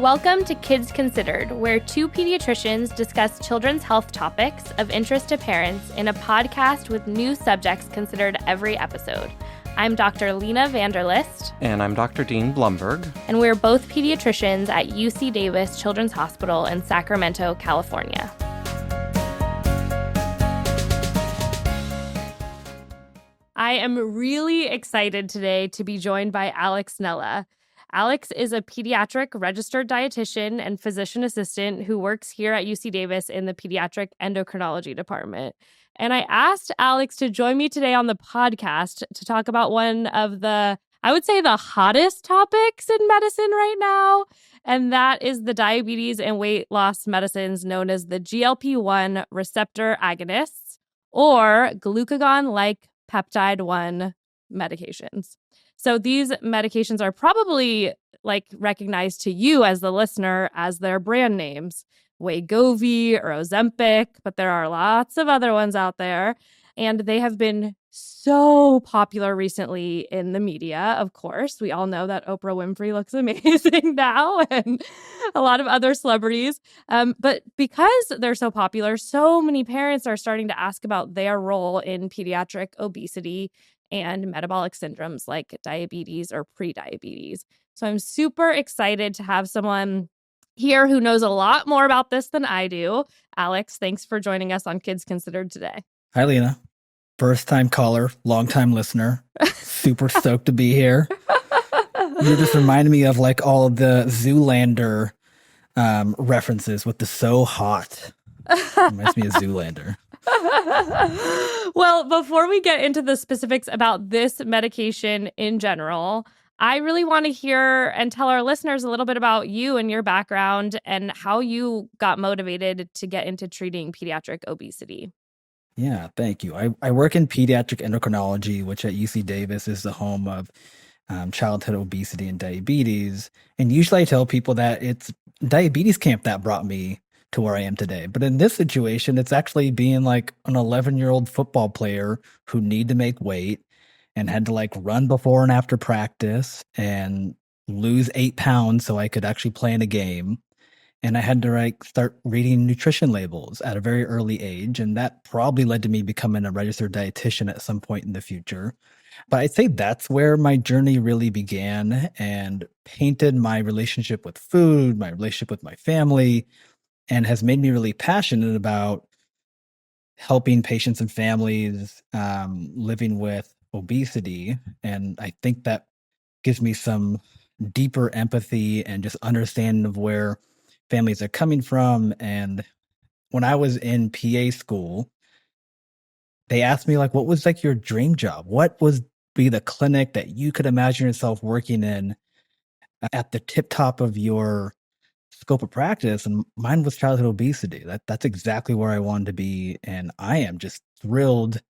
Welcome to Kids Considered, where two pediatricians discuss children's health topics of interest to parents in a podcast with new subjects considered every episode. I'm Dr. Lena Vanderlist. And I'm Dr. Dean Blumberg. And we're both pediatricians at UC Davis Children's Hospital in Sacramento, California. I am really excited today to be joined by Alex Nella. Alex is a pediatric registered dietitian and physician assistant who works here at UC Davis in the pediatric endocrinology department. And I asked Alex to join me today on the podcast to talk about one of the, I would say, the hottest topics in medicine right now. And that is the diabetes and weight loss medicines known as the GLP-1 receptor agonists, or glucagon-like peptide-1 medications. So these medications are probably recognized to you as the listener as their brand names, Wegovy or Ozempic, but there are lots of other ones out there. And they have been so popular recently in the media, of course. We all know that Oprah Winfrey looks amazing now and a lot of other celebrities. But because they're so popular, so many parents are starting to ask about their role in pediatric obesity and metabolic syndromes like diabetes or prediabetes. So I'm super excited to have someone here who knows a lot more about this than I do. Alex, thanks for joining us on Kids Considered today. Hi, Lena. First-time caller, long-time listener. Super stoked to be here. You just reminded me of all of the Zoolander references with the so hot. Reminds me of Zoolander. Well, before we get into the specifics about this medication in general, I really want to hear and tell our listeners a little bit about you and your background and how you got motivated to get into treating pediatric obesity. Yeah, thank you. I work in pediatric endocrinology, which at UC Davis is the home of childhood obesity and diabetes. And usually I tell people that it's diabetes camp that brought me to where I am today. But in this situation, it's actually being like an 11-year-old football player who need to make weight and had to run before and after practice and lose 8 pounds so I could actually play in a game. And I had to start reading nutrition labels at a very early age. And that probably led to me becoming a registered dietitian at some point in the future. But I'd say that's where my journey really began and painted my relationship with food, my relationship with my family, and has made me really passionate about helping patients and families living with obesity. And I think that gives me some deeper empathy and just understanding of where families are coming from. And when I was in PA school, they asked me what was your dream job? What would be the clinic that you could imagine yourself working in at the tip top of your scope of practice? And mine was childhood obesity. That's exactly where I wanted to be. And I am just thrilled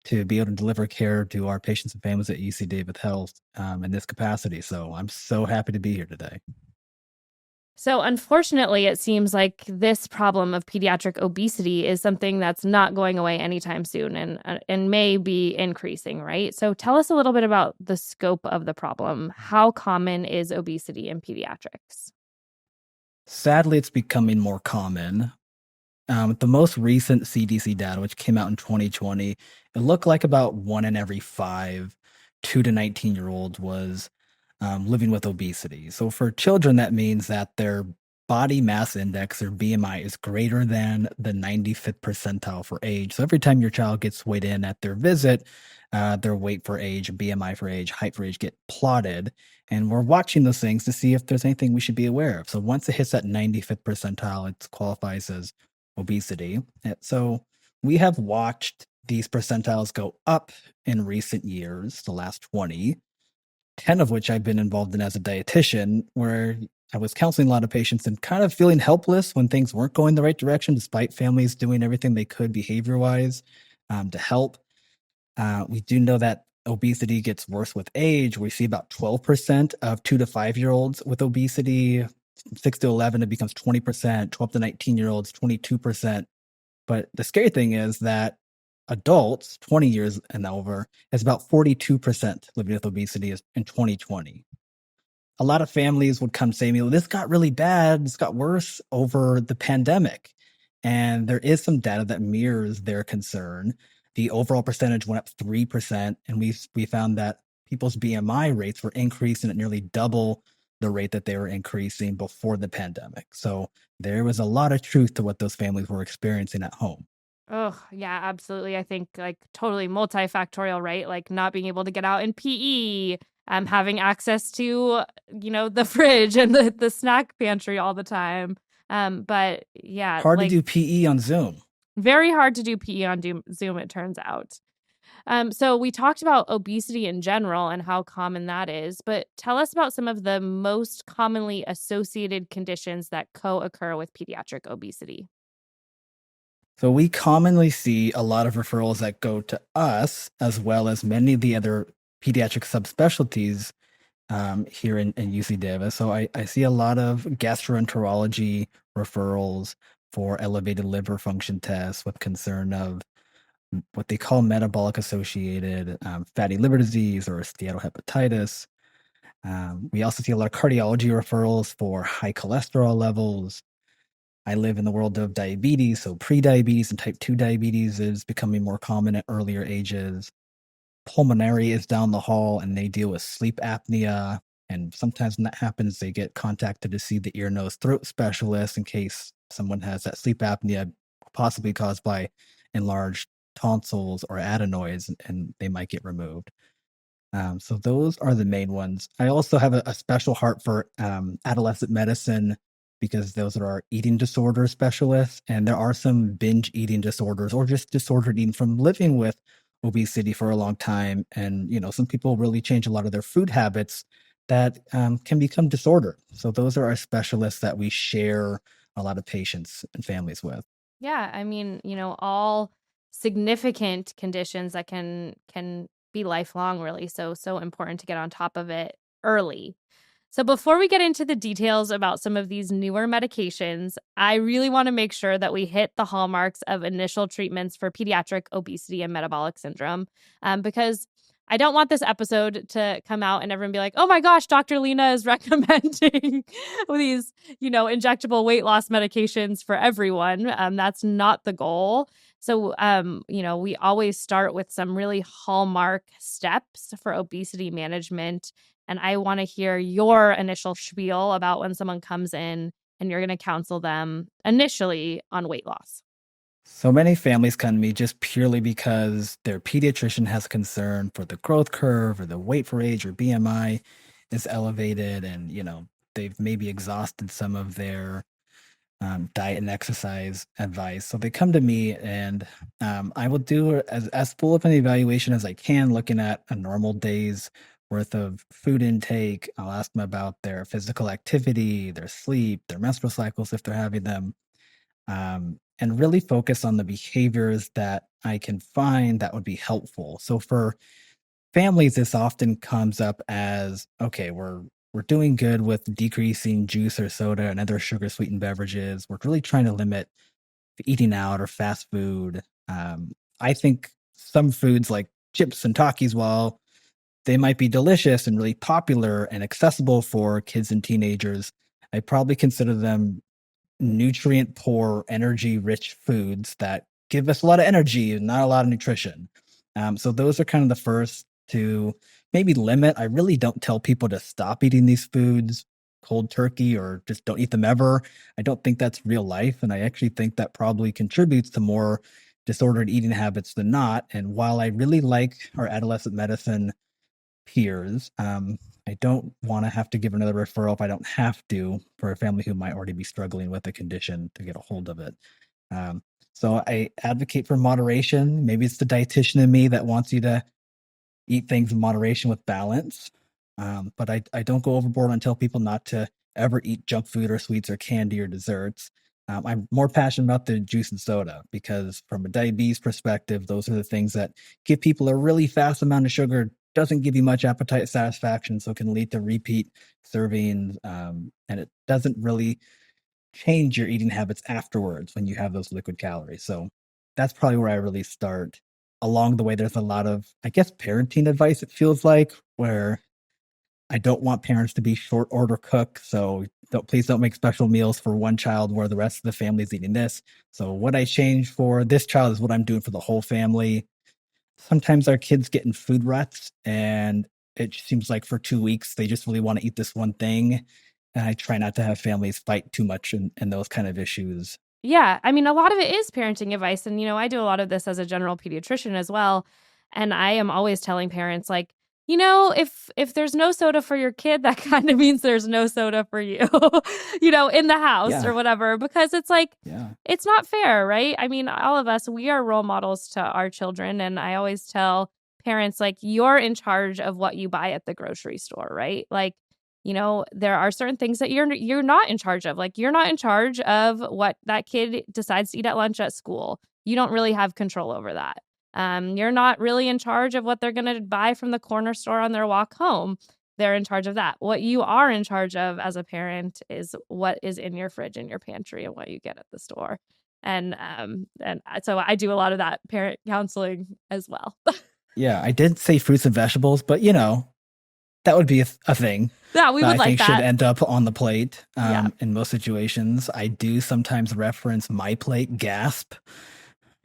to be able to deliver care to our patients and families at UC Davis Health in this capacity. So I'm so happy to be here today. So unfortunately, it seems like this problem of pediatric obesity is something that's not going away anytime soon and may be increasing, right? So tell us a little bit about the scope of the problem. How common is obesity in pediatrics? Sadly, it's becoming more common. The most recent CDC data, which came out in 2020, it looked like about 1 in every 5 2 to 19-year-olds was living with obesity. So for children, that means that their body mass index, or BMI, is greater than the 95th percentile for age. So every time your child gets weighed in at their visit, their weight for age, BMI for age, height for age get plotted. And we're watching those things to see if there's anything we should be aware of. So once it hits that 95th percentile, it qualifies as obesity. And so we have watched these percentiles go up in recent years, the last 20, 10 of which I've been involved in as a dietitian, where I was counseling a lot of patients and kind of feeling helpless when things weren't going the right direction, despite families doing everything they could behavior-wise to help. We do know that obesity gets worse with age. We see about 12% of 2 to 5-year-olds with obesity. 6 to 11, it becomes 20%. 12 to 19-year-olds, 22%. But the scary thing is that adults, 20 years and over, is about 42% living with obesity in 2020. a lot of families would come say to me, well, this got really bad. This got worse over the pandemic. And there is some data that mirrors their concern. The overall percentage went up 3%. And we found that people's BMI rates were increasing at nearly double the rate that they were increasing before the pandemic. So there was a lot of truth to what those families were experiencing at home. Oh, yeah, absolutely. I think like totally multifactorial, right? Like not being able to get out in PE, having access to, the fridge and the snack pantry all the time. But yeah, Hard to like do PE on Zoom. very hard to do PE on Zoom, it turns out. So we talked about obesity in general and how common that is, but tell us about some of the most commonly associated conditions that co-occur with pediatric obesity. So we commonly see a lot of referrals that go to us, as well as many of the other pediatric subspecialties here in UC Davis. So I see a lot of gastroenterology referrals for elevated liver function tests with concern of what they call metabolic associated fatty liver disease or steatohepatitis. We also see a lot of cardiology referrals for high cholesterol levels. I live in the world of diabetes, so prediabetes and type 2 diabetes is becoming more common at earlier ages. Pulmonary is down the hall and they deal with sleep apnea. And sometimes when that happens, they get contacted to see the ear, nose, throat specialist in case someone has that sleep apnea, possibly caused by enlarged tonsils or adenoids, and they might get removed. So those are the main ones. I also have a special heart for adolescent medicine because those are our eating disorder specialists. And there are some binge eating disorders or just disordered eating from living with obesity for a long time. And, some people really change a lot of their food habits that can become disorder. So those are our specialists that we share a lot of patients and families with. Yeah, I mean, all significant conditions that can be lifelong really. So important to get on top of it early. So before we get into the details about some of these newer medications, I really want to make sure that we hit the hallmarks of initial treatments for pediatric obesity and metabolic syndrome, because I don't want this episode to come out and everyone be like, oh my gosh, Dr. Lena is recommending these, injectable weight loss medications for everyone. That's not the goal. So, we always start with some really hallmark steps for obesity management. And I want to hear your initial spiel about when someone comes in and you're going to counsel them initially on weight loss. So many families come to me just purely because their pediatrician has concern for the growth curve or the weight for age or BMI is elevated, and they've maybe exhausted some of their diet and exercise advice. So they come to me, and I will do as full of an evaluation as I can, looking at a normal day's worth of food intake. I'll ask them about their physical activity, their sleep, their menstrual cycles if they're having them, and really focus on the behaviors that I can find that would be helpful. So for families, this often comes up as, okay, we're doing good with decreasing juice or soda and other sugar sweetened beverages. We're really trying to limit eating out or fast food. I think some foods like chips and Takis, while they might be delicious and really popular and accessible for kids and teenagers, I probably consider them nutrient poor, energy rich foods that give us a lot of energy and not a lot of nutrition. So those are kind of the first to maybe limit. I really don't tell people to stop eating these foods cold turkey or just don't eat them ever. I don't think that's real life. And I actually think that probably contributes to more disordered eating habits than not. And while I really like our adolescent medicine peers, I don't want to have to give another referral if I don't have to for a family who might already be struggling with a condition to get a hold of it. Um, so I advocate for moderation. Maybe it's the dietitian in me that wants you to eat things in moderation with balance. But I don't go overboard and tell people not to ever eat junk food or sweets or candy or desserts. I'm more passionate about the juice and soda because from a diabetes perspective, those are the things that give people a really fast amount of sugar, doesn't give you much appetite satisfaction, so can lead to repeat servings. And it doesn't really change your eating habits afterwards when you have those liquid calories. So that's probably where I really start. Along the way, there's a lot of, I guess, parenting advice, it feels like, where I don't want parents to be short order cook. So please don't make special meals for one child where the rest of the family is eating this. So what I change for this child is what I'm doing for the whole family. Sometimes our kids get in food ruts, and it seems like for 2 weeks they just really want to eat this one thing. And I try not to have families fight too much in those kind of issues. Yeah, I mean, a lot of it is parenting advice. And, I do a lot of this as a general pediatrician as well. And I am always telling parents, like, if there's no soda for your kid, that kind of means there's no soda for you, in the house or whatever, because it's like, it's not fair, right? I mean, all of us, we are role models to our children. And I always tell parents, like, you're in charge of what you buy at the grocery store, right? Like, there are certain things that you're not in charge of. Like, you're not in charge of what that kid decides to eat at lunch at school. You don't really have control over that. You're not really in charge of what they're going to buy from the corner store on their walk home. They're in charge of that. What you are in charge of as a parent is what is in your fridge and your pantry and what you get at the store. And so I do a lot of that parent counseling as well. Yeah, I did say fruits and vegetables, but that would be a thing. Yeah, we would I like think that. should end up on the plate in most situations. I do sometimes reference My Plate, gasp.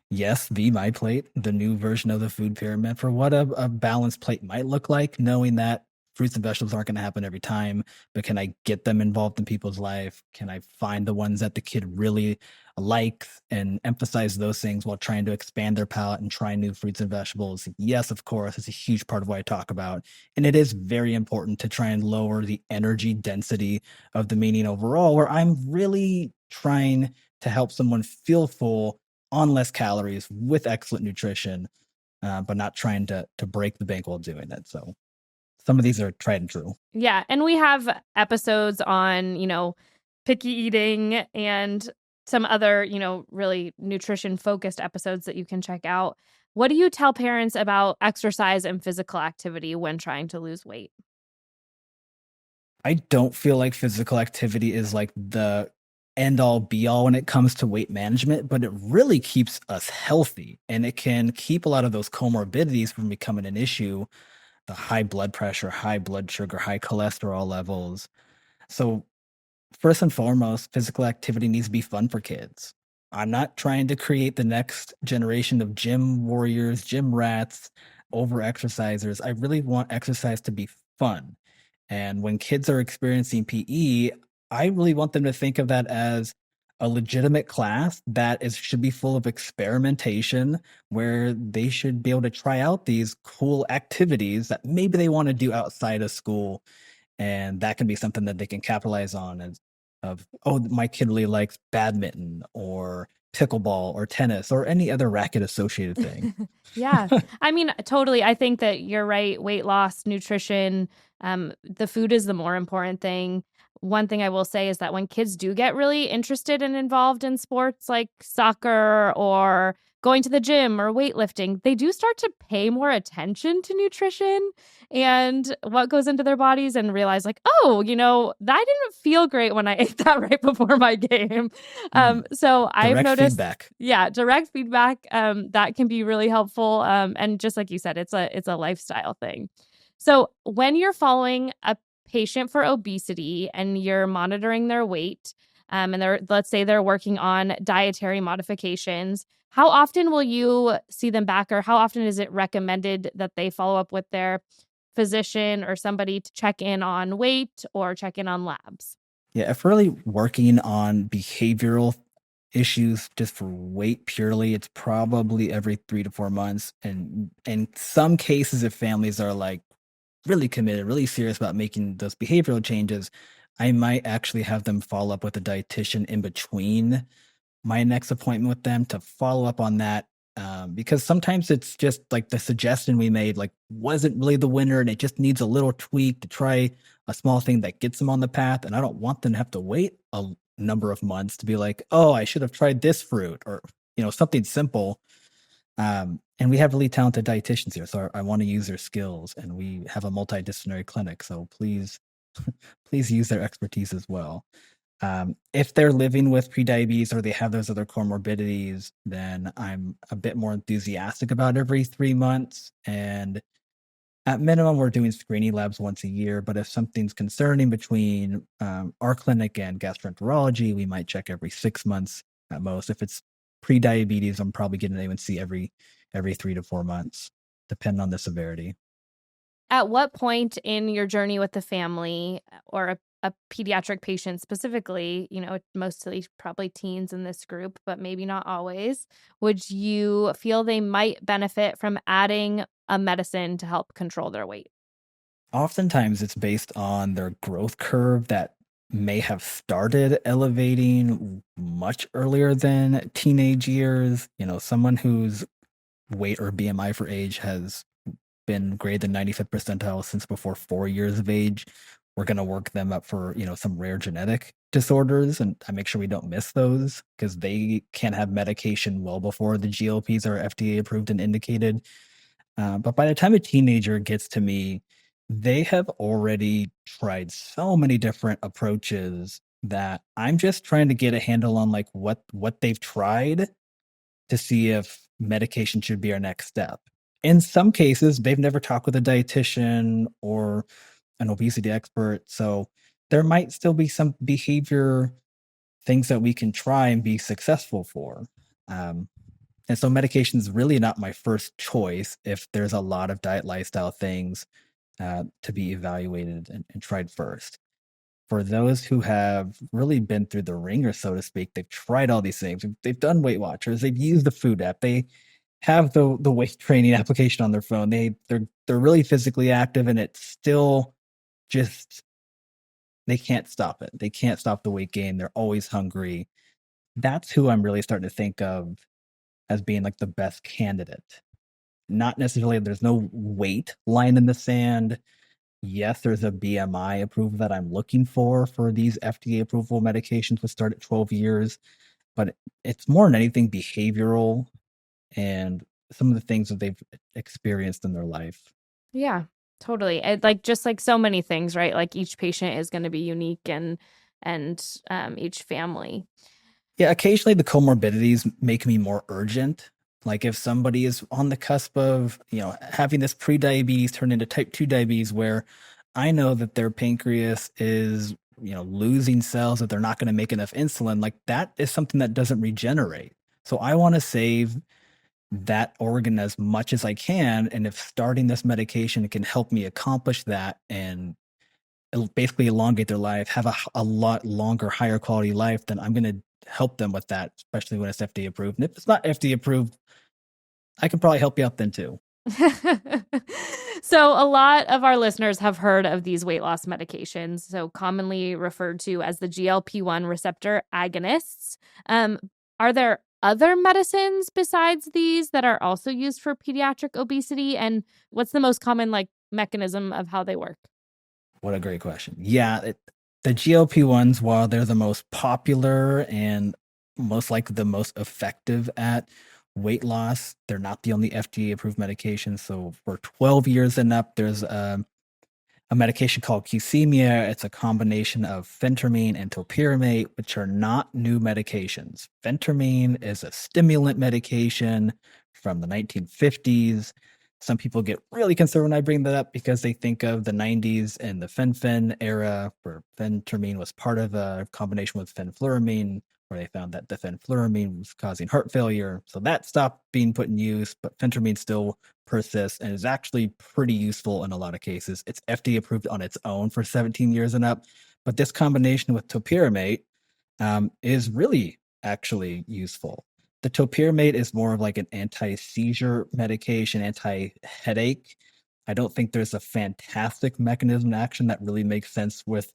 Yes, My Plate, the new version of the food pyramid, for what a balanced plate might look like, knowing that fruits and vegetables aren't going to happen every time, but can I get them involved in people's life? Can I find the ones that the kid really likes and emphasize those things while trying to expand their palate and try new fruits and vegetables? Yes, of course, it's a huge part of what I talk about. And it is very important to try and lower the energy density of the meaning overall, where I'm really trying to help someone feel full on less calories with excellent nutrition, but not trying to break the bank while doing it. So some of these are tried and true. Yeah. And we have episodes on, picky eating and some other, really nutrition focused episodes that you can check out. What do you tell parents about exercise and physical activity when trying to lose weight? I don't feel like physical activity is like the end all be all when it comes to weight management, but it really keeps us healthy, and it can keep a lot of those comorbidities from becoming an issue. The high blood pressure, high blood sugar, high cholesterol levels. So first and foremost, physical activity needs to be fun for kids. I'm not trying to create the next generation of gym warriors, gym rats, over exercisers. I really want exercise to be fun. And when kids are experiencing PE, I really want them to think of that as a legitimate class that should be full of experimentation, where they should be able to try out these cool activities that maybe they want to do outside of school. And that can be something that they can capitalize on as oh, my kid really likes badminton or pickleball or tennis or any other racket associated thing. Yeah. I mean, totally. I think that you're right. Weight loss, nutrition, the food is the more important thing. One thing I will say is that when kids do get really interested and involved in sports like soccer or going to the gym or weightlifting, they do start to pay more attention to nutrition and what goes into their bodies and realize, like, oh, that didn't feel great when I ate that right before my game. So I've noticed feedback. Yeah, direct feedback, that can be really helpful. And just like you said, it's a lifestyle thing. So when you're following a patient for obesity and you're monitoring their weight, and let's say they're working on dietary modifications, how often will you see them back, or how often is it recommended that they follow up with their physician or somebody to check in on weight or check in on labs? Yeah, if we're really working on behavioral issues just for weight purely, it's probably every 3 to 4 months. And in some cases, if families are like really committed, really serious about making those behavioral changes, I might actually have them follow up with a dietitian in between my next appointment with them to follow up on that. Because sometimes it's just like the suggestion we made, like, wasn't really the winner, and it just needs a little tweak to try a small thing that gets them on the path. And I don't want them to have to wait a number of months to be like, oh, I should have tried this fruit, or something simple. And we have really talented dietitians here, so I want to use their skills, and we have a multidisciplinary clinic. So please, please use their expertise as well. If they're living with prediabetes or they have those other comorbidities, then I'm a bit more enthusiastic about every 3 months. And At minimum, we're doing screening labs once a year, but if something's concerning between our clinic and gastroenterology, we might check every 6 months at most. If it's pre-diabetes, I'm probably getting A1C every 3 to 4 months, depending on the severity. At what point in your journey with the family or a pediatric patient specifically, mostly probably teens in this group, but maybe not always, would you feel they might benefit from adding a medicine to help control their weight? Oftentimes, it's based on their growth curve that may have started elevating much earlier than teenage years. Someone whose weight or BMI for age has been greater than 95th percentile since before 4 years of age, we're going to work them up for, some rare genetic disorders. And I make sure we don't miss those because they can have medication well before the GLPs are FDA approved and indicated. But by the time a teenager gets to me, they have already tried so many different approaches that I'm just trying to get a handle on like what they've tried to see if medication should be our next step. In some cases, they've never talked with a dietitian or an obesity expert, so there might still be some behavior things that we can try and be successful for. Um, and so medication is really not my first choice if there's a lot of diet lifestyle things to be evaluated and tried first. For those who have really been through the ringer, so to speak, they've tried all these things. They've done Weight Watchers, they've used the food app, they have the weight training application on their phone. They're really physically active, and it's still just they can't stop it. They can't stop the weight gain. They're always hungry. That's who I'm really starting to think of as being like the best candidate. Not necessarily there's no weight line in the sand. Yes, there's a BMI approval that I'm looking for these FDA approval medications, which start at 12 years, but it's more than anything behavioral and some of the things that they've experienced in their life. Yeah, totally. Like just like so many things, right? Like each patient is going to be unique and each family. Yeah, occasionally the comorbidities make me more urgent. Like if somebody is on the cusp of, having this pre-diabetes turn into type 2 diabetes where I know that their pancreas is, losing cells that they're not going to make enough insulin, like that is something that doesn't regenerate. So I want to save that organ as much as I can. And if starting this medication can help me accomplish that and it'll basically elongate their life, have a lot longer, higher quality life, then I'm going to help them with that, especially when it's FDA approved. And if it's not FDA approved, I can probably help you out then too. So, a lot of our listeners have heard of these weight loss medications, so commonly referred to as the GLP-1 receptor agonists. Are there other medicines besides these that are also used for pediatric obesity? And what's the most common mechanism of how they work? What a great question. Yeah, the GLP-1s, while they're the most popular and most likely the most effective at weight loss, they're not the only FDA approved medication. So for 12 years and up, there's a medication called Qsemia. It's a combination of phentermine and topiramate, which are not new medications. Phentermine is a stimulant medication from the 1950s. Some people get really concerned when I bring that up because they think of the 90s and the fen era, where phentermine was part of a combination with fenfluramine, where they found that the fenfluramine was causing heart failure. So that stopped being put in use, but phentermine still persists and is actually pretty useful in a lot of cases. It's FDA approved on its own for 17 years and up, but this combination with topiramate is really actually useful. The topiramate is more of like an anti-seizure medication, anti-headache. I don't think there's a fantastic mechanism of action that really makes sense with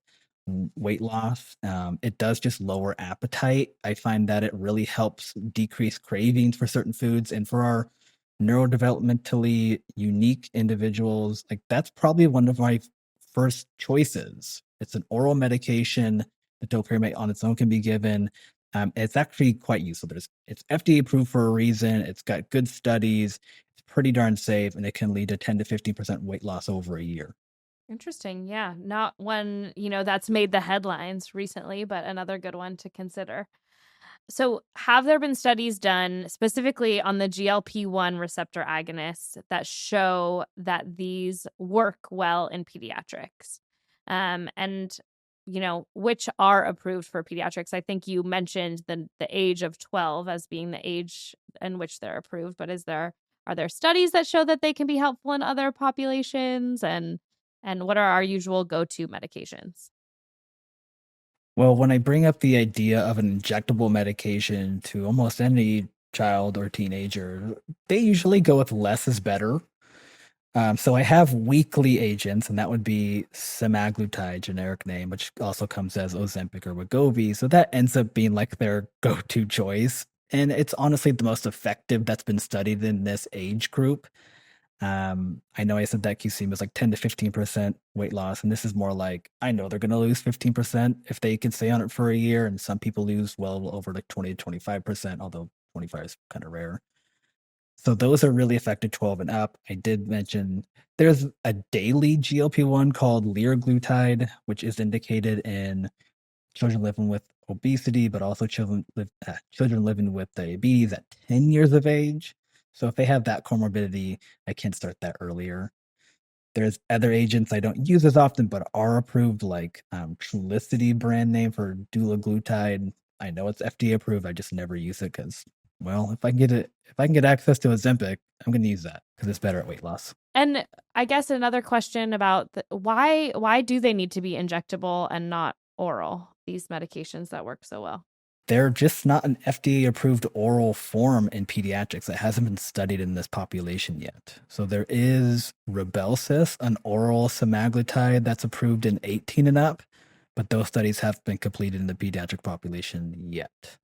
weight loss. It does just lower appetite. I find that it really helps decrease cravings for certain foods. And for our neurodevelopmentally unique individuals, like that's probably one of my first choices. It's an oral medication. The topiramate on its own can be given. It's actually quite useful. It's FDA approved for a reason. It's got good studies. It's pretty darn safe, and it can lead to 10 to 15% weight loss over a year. Interesting. Yeah. Not one, that's made the headlines recently, but another good one to consider. So, have there been studies done specifically on the GLP-1 receptor agonists that show that these work well in pediatrics? And which are approved for pediatrics? I think you mentioned the age of 12 as being the age in which they're approved, but are there studies that show that they can be helpful in other populations? And what are our usual go-to medications? Well, when I bring up the idea of an injectable medication to almost any child or teenager, they usually go with less is better. So I have weekly agents, and that would be semaglutide, generic name, which also comes as Ozempic or Wegovy. So that ends up being like their go-to choice. And it's honestly the most effective that's been studied in this age group. I know I said that QC was like 10 to 15% weight loss, and this is more like I know they're going to lose 15% if they can stay on it for a year, and some people lose well over like 20 to 25%, although 25 is kind of rare. So those are really effective 12 and up. I did mention there's a daily GLP-1 called liraglutide, which is indicated in children living with obesity, but also children living with diabetes at 10 years of age. So if they have that comorbidity, I can start that earlier. There's other agents I don't use as often, but are approved, like Trulicity brand name for dulaglutide. I know it's FDA approved. I just never use it because, well, if I can get access to Ozempic, I'm going to use that because it's better at weight loss. And I guess another question about why do they need to be injectable and not oral, these medications that work so well? They're just not an FDA approved oral form in pediatrics. It hasn't been studied in this population yet. So there is Rybelsus, an oral semaglutide that's approved in 18 and up, but those studies haven't been completed in the pediatric population yet.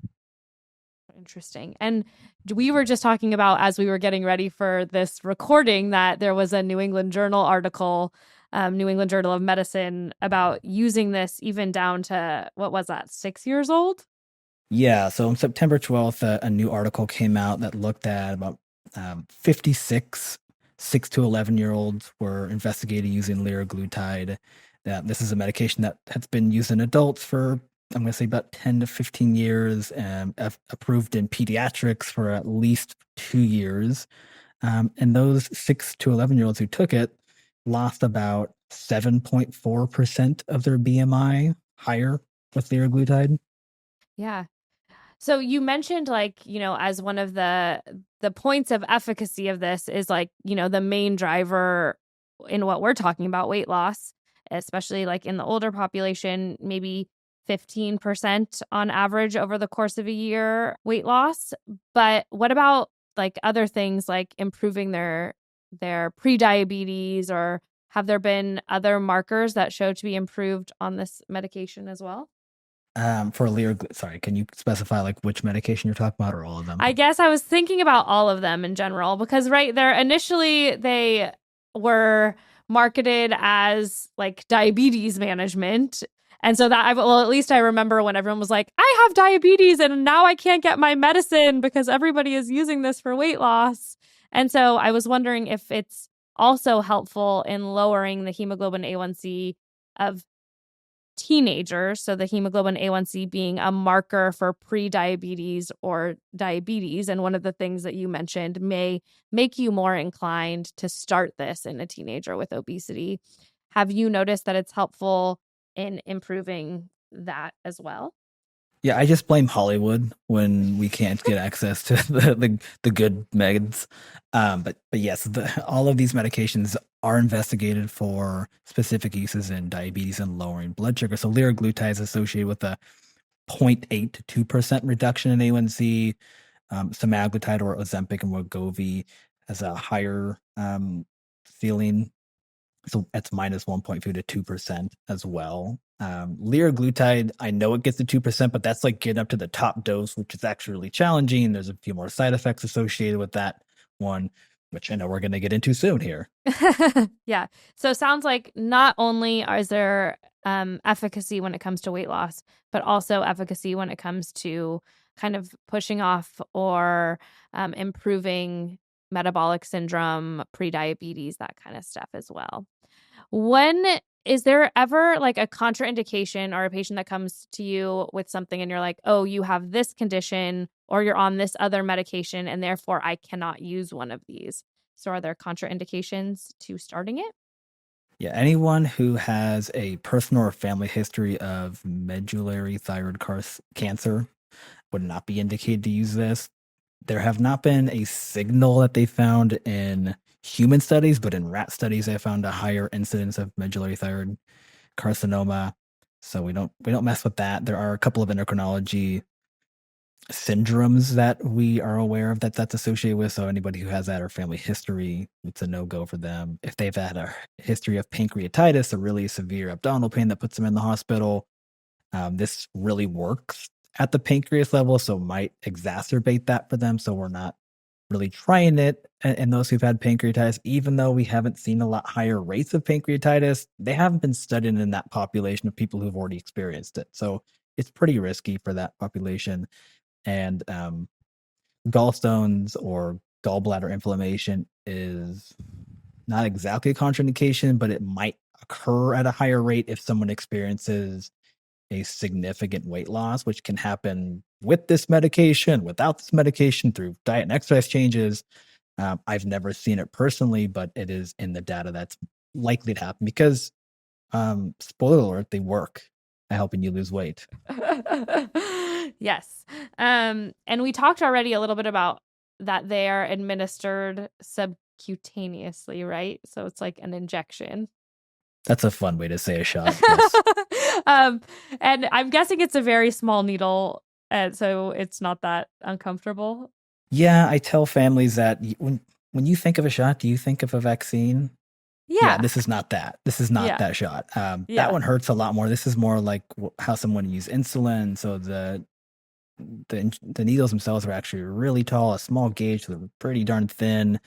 Interesting. And we were just talking about, as we were getting ready for this recording, that there was a New England Journal article, New England Journal of Medicine, about using this even down to, what was that, 6 years old? Yeah, so on September 12th, a new article came out that looked at about 56 6 to 11-year-olds were investigated using liraglutide. This is a medication that has been used in adults for, I'm going to say, about 10 to 15 years, and approved in pediatrics for at least 2 years. And those 6 to 11-year-olds who took it lost about 7.4% of their BMI higher with liraglutide. Yeah. So you mentioned, as one of the points of efficacy of this is, the main driver in what we're talking about, weight loss, especially like in the older population, maybe 15% on average over the course of a year weight loss. But what about like other things like improving their pre-diabetes, or have there been other markers that show to be improved on this medication as well? For sorry, can you specify like which medication you're talking about, or all of them? I guess I was thinking about all of them in general, because right there, initially they were marketed as like diabetes management. And so at least I remember when everyone was like, I have diabetes and now I can't get my medicine because everybody is using this for weight loss. And so I was wondering if it's also helpful in lowering the hemoglobin A1C of teenagers. So the hemoglobin A1C being a marker for pre-diabetes or diabetes. And one of the things that you mentioned may make you more inclined to start this in a teenager with obesity. Have you noticed that it's helpful in improving that as well? Yeah, I just blame Hollywood when we can't get access to the good meds. But yes, all of these medications are investigated for specific uses in diabetes and lowering blood sugar. So liraglutide is associated with a 0.8 to 2% reduction in A1C. Semaglutide or Ozempic and Wegovy has a higher ceiling. So that's minus 1.2 to 2% as well. Liraglutide, I know it gets to 2%, but that's like getting up to the top dose, which is actually really challenging. There's a few more side effects associated with that one, which I know we're going to get into soon here. Yeah. So it sounds like not only is there efficacy when it comes to weight loss, but also efficacy when it comes to kind of pushing off or improving metabolic syndrome, prediabetes, that kind of stuff as well. When Is there ever like a contraindication or a patient that comes to you with something and you're like, oh, you have this condition or you're on this other medication and therefore I cannot use one of these? So are there contraindications to starting it? Yeah, anyone who has a personal or family history of medullary thyroid cancer would not be indicated to use this. There have not been a signal that they found in human studies, but in rat studies, they found a higher incidence of medullary thyroid carcinoma. So we don't mess with that. There are a couple of endocrinology syndromes that we are aware of that's associated with. So anybody who has that or family history, it's a no-go for them. If they've had a history of pancreatitis, a really severe abdominal pain that puts them in the hospital, this really works at the pancreas level, so might exacerbate that for them. So we're not really trying it in those who've had pancreatitis, even though we haven't seen a lot higher rates of pancreatitis. They haven't been studied in that population of people who've already experienced it. So it's pretty risky for that population. And gallstones or gallbladder inflammation is not exactly a contraindication, but it might occur at a higher rate if someone experiences a significant weight loss, which can happen with this medication, without this medication, through diet and exercise changes. I've never seen it personally, but it is in the data that's likely to happen because, spoiler alert, they work at helping you lose weight. Yes. And we talked already a little bit about that they are administered subcutaneously, right? So it's like an injection. That's a fun way to say a shot. Yes. And I'm guessing it's a very small needle, and so it's not that uncomfortable. Yeah, I tell families that when you think of a shot, do you think of a vaccine? Yeah, Yeah. this is not that. This is not Yeah. that shot. That Yeah. one hurts a lot more. This is more like how someone uses insulin. So the needles themselves are actually really tall, a small gauge, so they're pretty darn thin.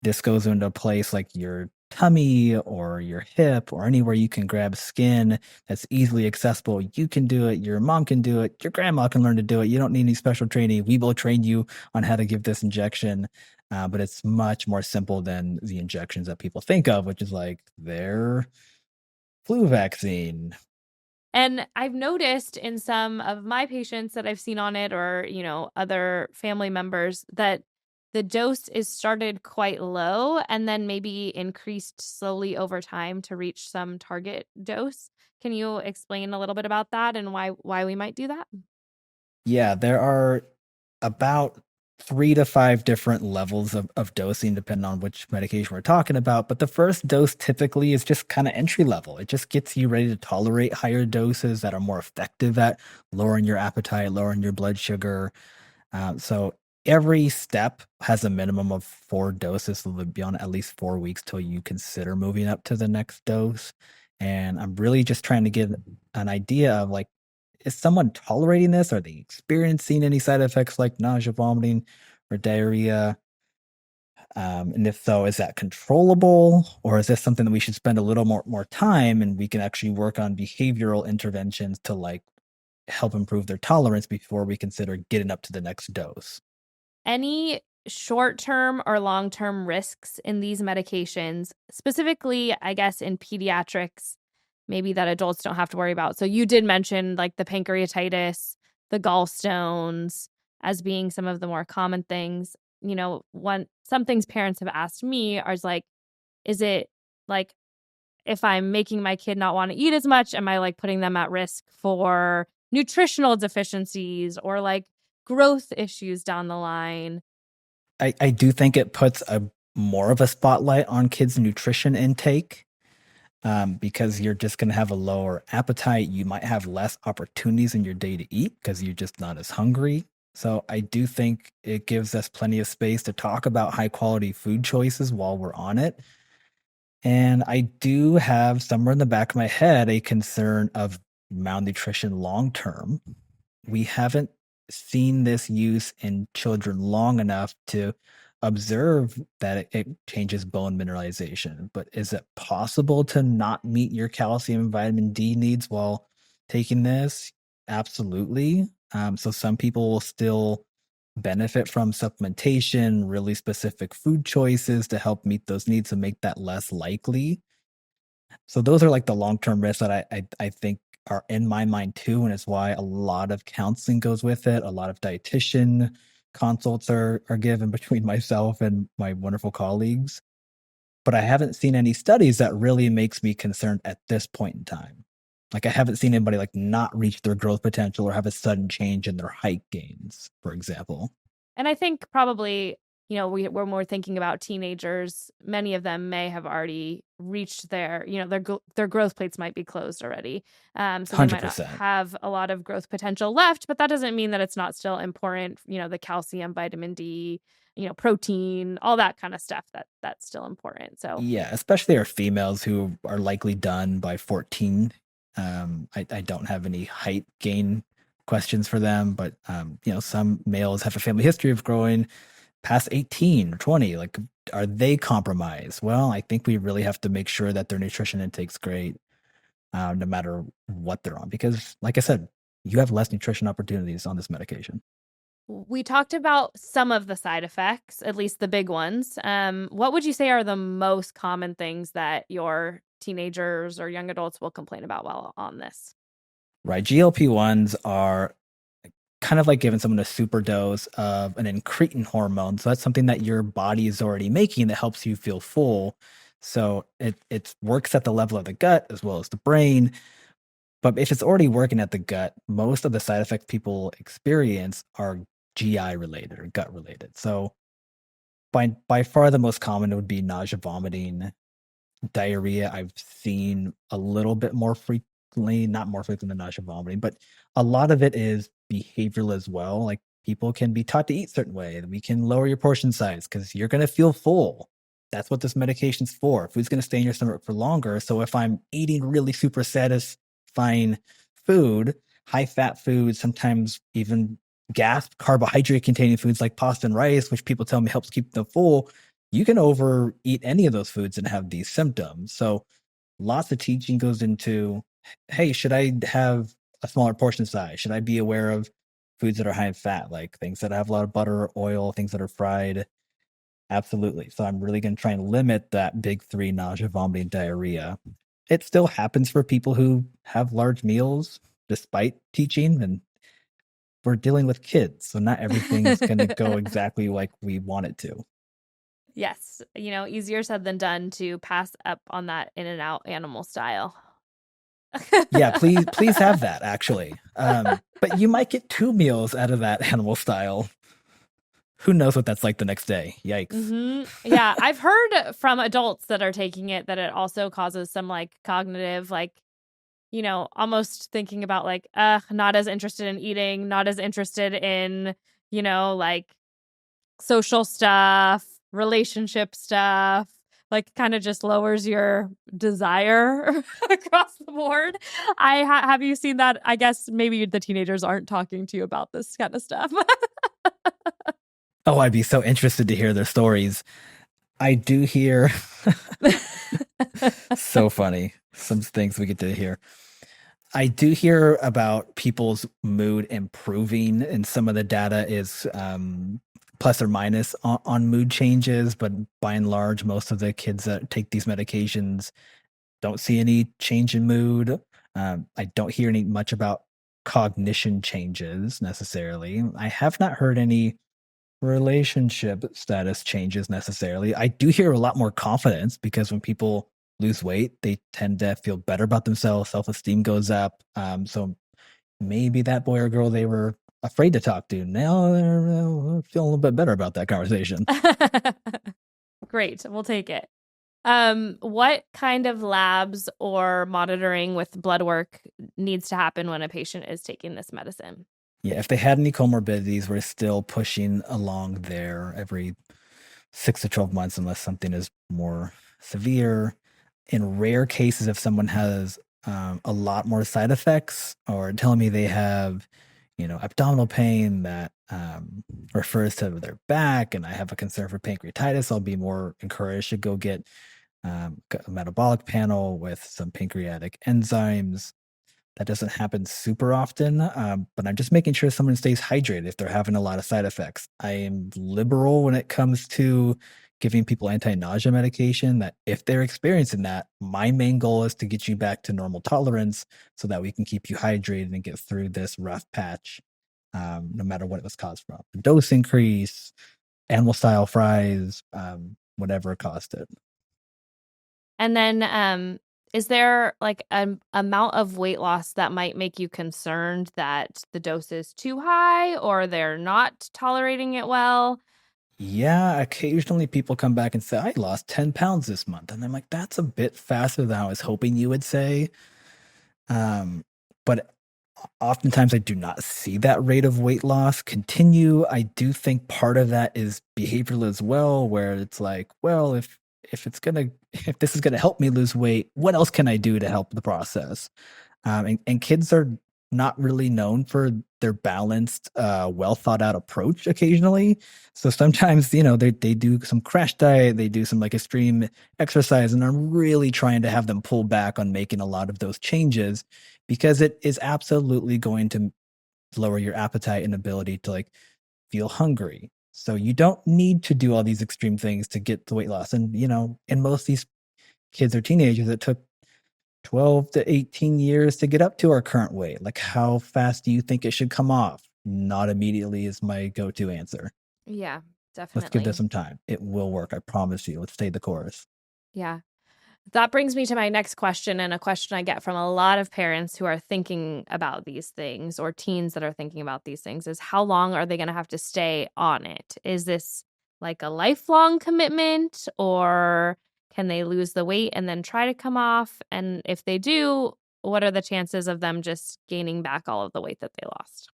This goes into a place like your tummy or your hip or anywhere you can grab skin that's easily accessible. You can do it. Your mom can do it. Your grandma can learn to do it. You don't need any special training. We will train you on how to give this injection. But it's much more simple than the injections that people think of, which is like their flu vaccine. And I've noticed in some of my patients that I've seen on it or, other family members that the dose is started quite low and then maybe increased slowly over time to reach some target dose. Can you explain a little bit about that and why we might do that? Yeah, there are about 3 to 5 different levels of dosing depending on which medication we're talking about, but the first dose typically is just kinda entry level. It just gets you ready to tolerate higher doses that are more effective at lowering your appetite, lowering your blood sugar. So every step has a minimum of 4 doses, so they'll be on at least 4 weeks till you consider moving up to the next dose, and I'm really just trying to get an idea of, like, is someone tolerating this? Are they experiencing any side effects like nausea, vomiting, or diarrhea? And if so, is that controllable, or is this something that we should spend a little more time and we can actually work on behavioral interventions to like help improve their tolerance before we consider getting up to the next dose? Any short-term or long-term risks in these medications, specifically, I guess, in pediatrics, maybe that adults don't have to worry about? So you did mention like the pancreatitis, the gallstones as being some of the more common things. Some things parents have asked me are like, is it like if I'm making my kid not want to eat as much, am I like putting them at risk for nutritional deficiencies or like growth issues down the line? I do think it puts a more of a spotlight on kids' nutrition intake, because you're just going to have a lower appetite. You might have less opportunities in your day to eat because you're just not as hungry. So I do think it gives us plenty of space to talk about high quality food choices while we're on it. And I do have somewhere in the back of my head a concern of malnutrition long term. We haven't seen this use in children long enough to observe that it changes bone mineralization. But is it possible to not meet your calcium and vitamin D needs while taking this? Absolutely. So some people will still benefit from supplementation, really specific food choices to help meet those needs and make that less likely. So those are like the long-term risks that I think are in my mind too, and it's why a lot of counseling goes with it. A lot of dietitian consults are given between myself and my wonderful colleagues. But I haven't seen any studies that really makes me concerned at this point in time. Like I haven't seen anybody like not reach their growth potential or have a sudden change in their height gains, for example. And I think probably, we're more thinking about teenagers. Many of them may have already reached their growth plates might be closed already. So they might not 100%. have a lot of growth potential left, but that doesn't mean that it's not still important. The calcium, vitamin D, protein, all that kind of stuff that's still important. So Yeah, especially our females who are likely done by 14. I don't have any height gain questions for them, but some males have a family history of growing past 18 or 20. Like, are they compromised? Well, I think we really have to make sure that their nutrition intake's great, no matter what they're on, because like I said, you have less nutrition opportunities on this medication. we talked about some of the side effects, at least the big ones. What would you say are the most common things that your teenagers or young adults will complain about while on this? Right. GLP-1s are kind of like giving someone a super dose of an incretin hormone. So that's something that your body is already making that helps you feel full. So it works at the level of the gut as well as the brain. But if it's already working at the gut, most of the side effects people experience are GI related or gut related. So by far the most common would be nausea, vomiting, diarrhea. I've seen a little bit more frequently, not more frequent than nausea, vomiting, but a lot of it is behavioral as well. Like people can be taught to eat certain way, and we can lower your portion size because you're going to feel full. That's what this medication's for. Food's going to stay in your stomach for longer. So if I'm eating really super satisfying food, high fat food, sometimes even gas carbohydrate containing foods like pasta and rice, which people tell me helps keep them full, you can overeat any of those foods and have these symptoms. So lots of teaching goes into, hey, should I have a smaller portion size? Should I be aware of foods that are high in fat, like things that have a lot of butter or oil, things that are fried? Absolutely. So I'm really going to try and limit that big three: nausea, vomiting, diarrhea. It still happens for people who have large meals despite teaching, and we're dealing with kids. So not everything's going to go exactly like we want it to. Yes, easier said than done to pass up on that in and out animal style. Yeah, please have that actually. But you might get 2 meals out of that animal style. Who knows what that's like the next day? Yikes. Yeah, I've heard from adults that are taking it that it also causes some like cognitive, like, almost thinking about like, not as interested in eating, not as interested in, like social stuff, relationship stuff, like kind of just lowers your desire across the board. Have you seen that? I guess maybe the teenagers aren't talking to you about this kind of stuff. Oh, I'd be so interested to hear their stories. I do hear so funny. Some things we get to hear. I do hear about people's mood improving, and some of the data is plus or minus on mood changes, but by and large, most of the kids that take these medications don't see any change in mood. I don't hear any much about cognition changes necessarily. I have not heard any relationship status changes necessarily. I do hear a lot more confidence because when people lose weight, they tend to feel better about themselves. Self-esteem goes up. So maybe that boy or girl they were afraid to talk to, now they're feeling a little bit better about that conversation. Great. We'll take it. What kind of labs or monitoring with blood work needs to happen when a patient is taking this medicine? Yeah, if they had any comorbidities, we're still pushing along there every 6 to 12 months unless something is more severe. In rare cases, if someone has a lot more side effects or telling me they have, abdominal pain that refers to their back, and I have a concern for pancreatitis, I'll be more encouraged to go get a metabolic panel with some pancreatic enzymes. That doesn't happen super often, but I'm just making sure someone stays hydrated if they're having a lot of side effects. I am liberal when it comes to giving people anti-nausea medication, that if they're experiencing that, my main goal is to get you back to normal tolerance so that we can keep you hydrated and get through this rough patch, no matter what it was caused from. Dose increase, animal style fries, whatever caused it. And then, is there like an amount of weight loss that might make you concerned that the dose is too high or they're not tolerating it well? Yeah, occasionally people come back and say, I lost 10 pounds this month. And I'm like, that's a bit faster than I was hoping you would say. But oftentimes I do not see that rate of weight loss continue. I do think part of that is behavioral as well, where it's like, well, if this is gonna help me lose weight, what else can I do to help the process? And kids are not really known for their balanced, well thought out approach occasionally. So sometimes, they do some crash diet, they do some like extreme exercise, and I'm really trying to have them pull back on making a lot of those changes because it is absolutely going to lower your appetite and ability to like feel hungry. So you don't need to do all these extreme things to get the weight loss. And, in most of these kids or teenagers, it took 12 to 18 years to get up to our current weight. Like, how fast do you think it should come off? Not immediately is my go-to answer. Yeah, Let's give this definitely. some time. It will work. I promise you. Let's stay the course. Yeah. That brings me to my next question, and a question I get from a lot of parents who are thinking about these things, or teens that are thinking about these things, is how long are they going to have to stay on it? Is this like a lifelong commitment, or can they lose the weight and then try to come off? And if they do, what are the chances of them just gaining back all of the weight that they lost?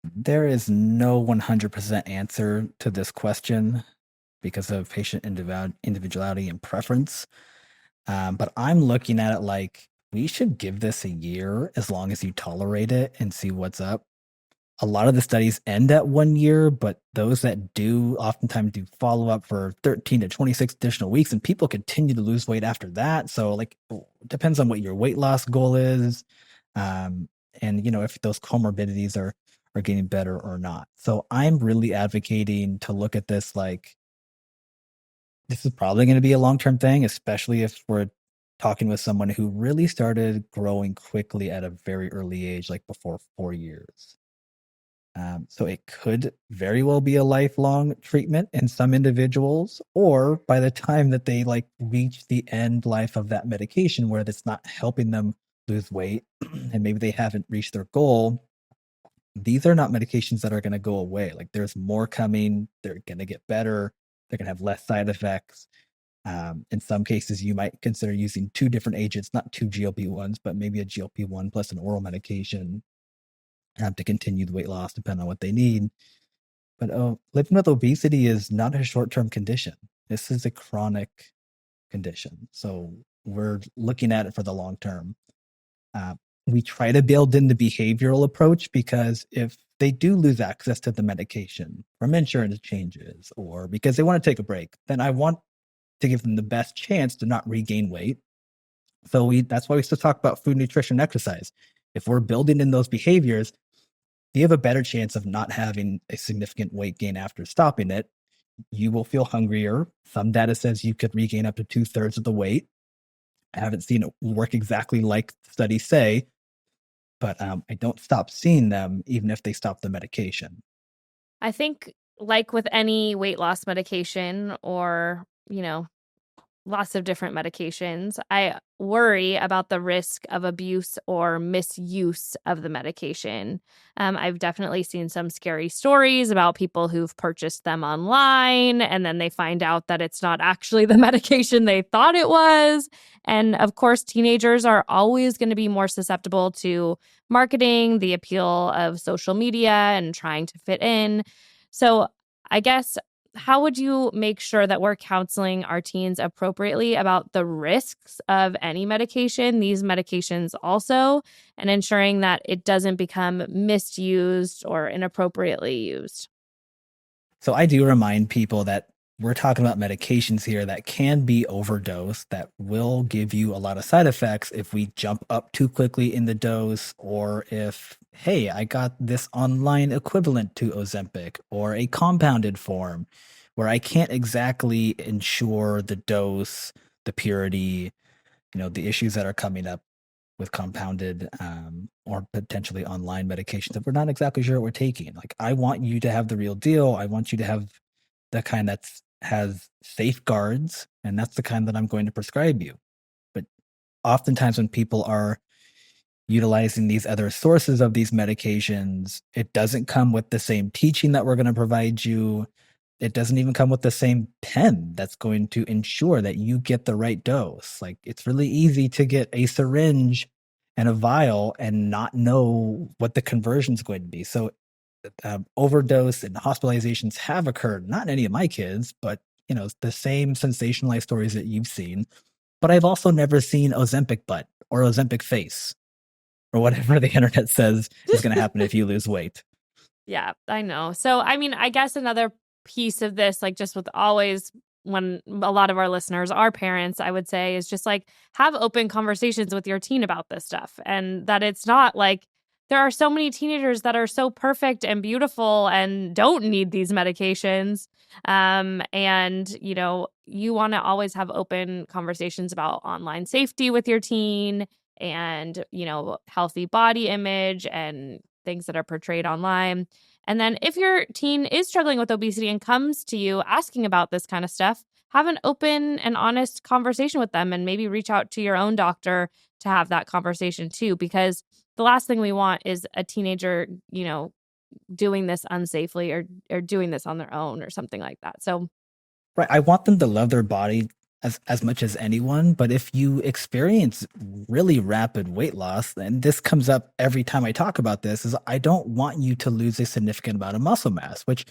There is no 100% answer to this question because of patient individuality and preference. But I'm looking at it like we should give this a year as long as you tolerate it and see what's up. A lot of the studies end at 1 year, but those that do oftentimes do follow up for 13 to 26 additional weeks, and people continue to lose weight after that. So, like, it depends on what your weight loss goal is, and if those comorbidities are getting better or not. So, I'm really advocating to look at this like this is probably going to be a long term thing, especially if we're talking with someone who really started growing quickly at a very early age, like before 4 years. So it could very well be a lifelong treatment in some individuals, or by the time that they like reach the end life of that medication where it's not helping them lose weight and maybe they haven't reached their goal, these are not medications that are going to go away. Like there's more coming, they're going to get better, they're going to have less side effects. In some cases, you might consider using two different agents, not two GLP-1s, but maybe a GLP-1 plus an oral medication to continue the weight loss, depending on what they need. But living with obesity is not a short-term condition. This is a chronic condition. So we're looking at it for the long term. We try to build in the behavioral approach because if they do lose access to the medication from insurance changes or because they want to take a break, then I want to give them the best chance to not regain weight. So that's why we still talk about food, nutrition, exercise. If we're building in those behaviors, you have a better chance of not having a significant weight gain after stopping it. You will feel hungrier. Some data says you could regain up to 2/3 of the weight. I haven't seen it work exactly like studies say, but I don't stop seeing them even if they stop the medication. I think, like with any weight loss medication or, lots of different medications, I worry about the risk of abuse or misuse of the medication. I've definitely seen some scary stories about people who've purchased them online and then they find out that it's not actually the medication they thought it was. And of course, teenagers are always going to be more susceptible to marketing, the appeal of social media, and trying to fit in. So, I guess, how would you make sure that we're counseling our teens appropriately about the risks of any medication, these medications also, and ensuring that it doesn't become misused or inappropriately used? So I do remind people that we're talking about medications here that can be overdosed, that will give you a lot of side effects if we jump up too quickly in the dose, or if, hey, I got this online equivalent to Ozempic or a compounded form, where I can't exactly ensure the dose, the purity, the issues that are coming up with compounded or potentially online medications that we're not exactly sure what we're taking. Like, I want you to have the real deal. I want you to have the kind that has safeguards, and that's the kind that I'm going to prescribe you. But oftentimes when people are utilizing these other sources of these medications, it doesn't come with the same teaching that we're going to provide you. It doesn't even come with the same pen that's going to ensure that you get the right dose. Like, it's really easy to get a syringe and a vial and not know what the conversion is going to be. So overdose and hospitalizations have occurred, not in any of my kids, but the same sensationalized stories that you've seen. But I've also never seen Ozempic butt or Ozempic face or whatever the internet says is going to happen if you lose weight. Yeah, I know. So, I mean, I guess another piece of this, like just with always when a lot of our listeners are parents, I would say, is just like have open conversations with your teen about this stuff. And that it's not like there are so many teenagers that are so perfect and beautiful and don't need these medications. And, you want to always have open conversations about online safety with your teen and, healthy body image and things that are portrayed online. And then if your teen is struggling with obesity and comes to you asking about this kind of stuff, have an open and honest conversation with them and maybe reach out to your own doctor to have that conversation too, because the last thing we want is a teenager, doing this unsafely or doing this on their own or something like that. So, right. I want them to love their body as much as anyone. But if you experience really rapid weight loss, and this comes up every time I talk about this, is I don't want you to lose a significant amount of muscle mass, which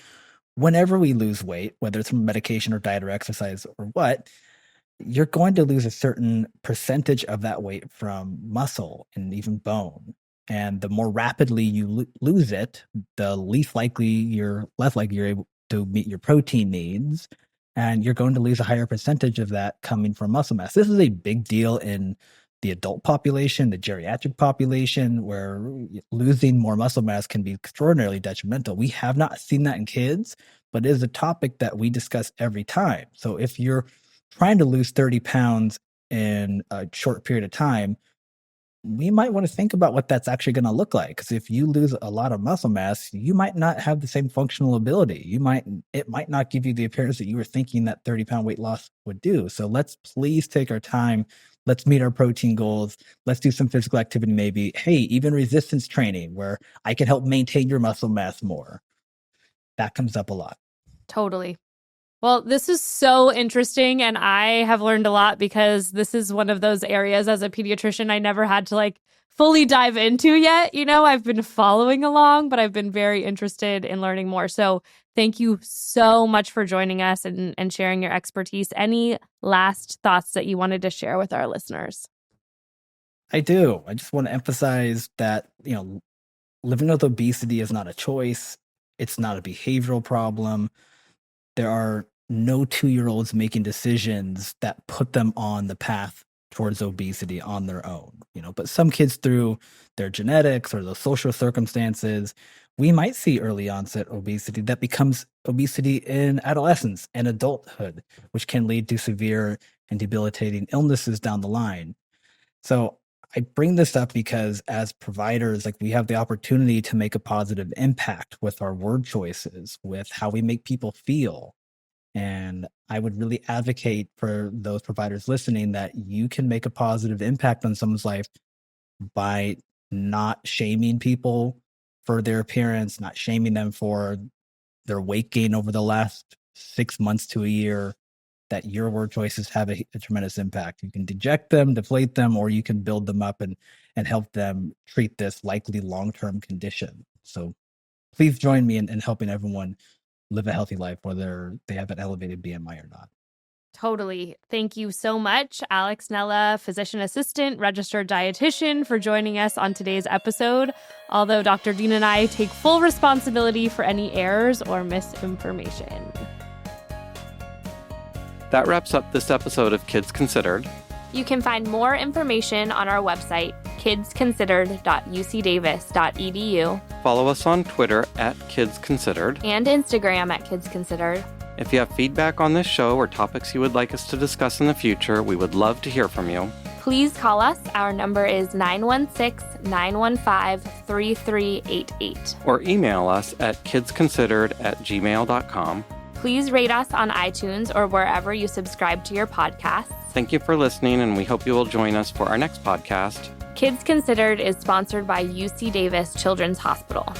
whenever we lose weight, whether it's from medication or diet or exercise or what, you're going to lose a certain percentage of that weight from muscle and even bone. And the more rapidly you lose it, the less likely you're able to meet your protein needs. And you're going to lose a higher percentage of that coming from muscle mass. This is a big deal in the adult population, the geriatric population, where losing more muscle mass can be extraordinarily detrimental. We have not seen that in kids, but it is a topic that we discuss every time. So if you're trying to lose 30 pounds in a short period of time, we might want to think about what that's actually going to look like. Because if you lose a lot of muscle mass, you might not have the same functional ability. It might not give you the appearance that you were thinking that 30-pound weight loss would do. So let's please take our time. Let's meet our protein goals. Let's do some physical activity, maybe. Hey, even resistance training where I can help maintain your muscle mass more. That comes up a lot. Totally. Well, this is so interesting, and I have learned a lot because this is one of those areas as a pediatrician I never had to fully dive into yet. I've been following along, but I've been very interested in learning more. So thank you so much for joining us and sharing your expertise. Any last thoughts that you wanted to share with our listeners? I do. I just want to emphasize that, living with obesity is not a choice. It's not a behavioral problem. There are no 2-year-olds making decisions that put them on the path towards obesity on their own, but some kids through their genetics or the social circumstances, we might see early onset obesity that becomes obesity in adolescence and adulthood, which can lead to severe and debilitating illnesses down the line. So I bring this up because as providers, we have the opportunity to make a positive impact with our word choices, with how we make people feel. And I would really advocate for those providers listening that you can make a positive impact on someone's life by not shaming people for their appearance, not shaming them for their weight gain over the last 6 months to a year, that your word choices have a tremendous impact. You can deject them, deflate them, or you can build them up and help them treat this likely long-term condition. So please join me in helping everyone live a healthy life, whether they have an elevated BMI or not. Totally. Thank you so much, Alex Nella, physician assistant, registered dietitian, for joining us on today's episode. Although Dr. Dean and I take full responsibility for any errors or misinformation. That wraps up this episode of Kids Considered. You can find more information on our website, kidsconsidered.ucdavis.edu. Follow us on Twitter @KidsConsidered. And Instagram @KidsConsidered. If you have feedback on this show or topics you would like us to discuss in the future, we would love to hear from you. Please call us. Our number is 916-915-3388. Or email us at kidsconsidered@gmail.com. Please rate us on iTunes or wherever you subscribe to your podcasts. Thank you for listening, and we hope you will join us for our next podcast. Kids Considered is sponsored by UC Davis Children's Hospital.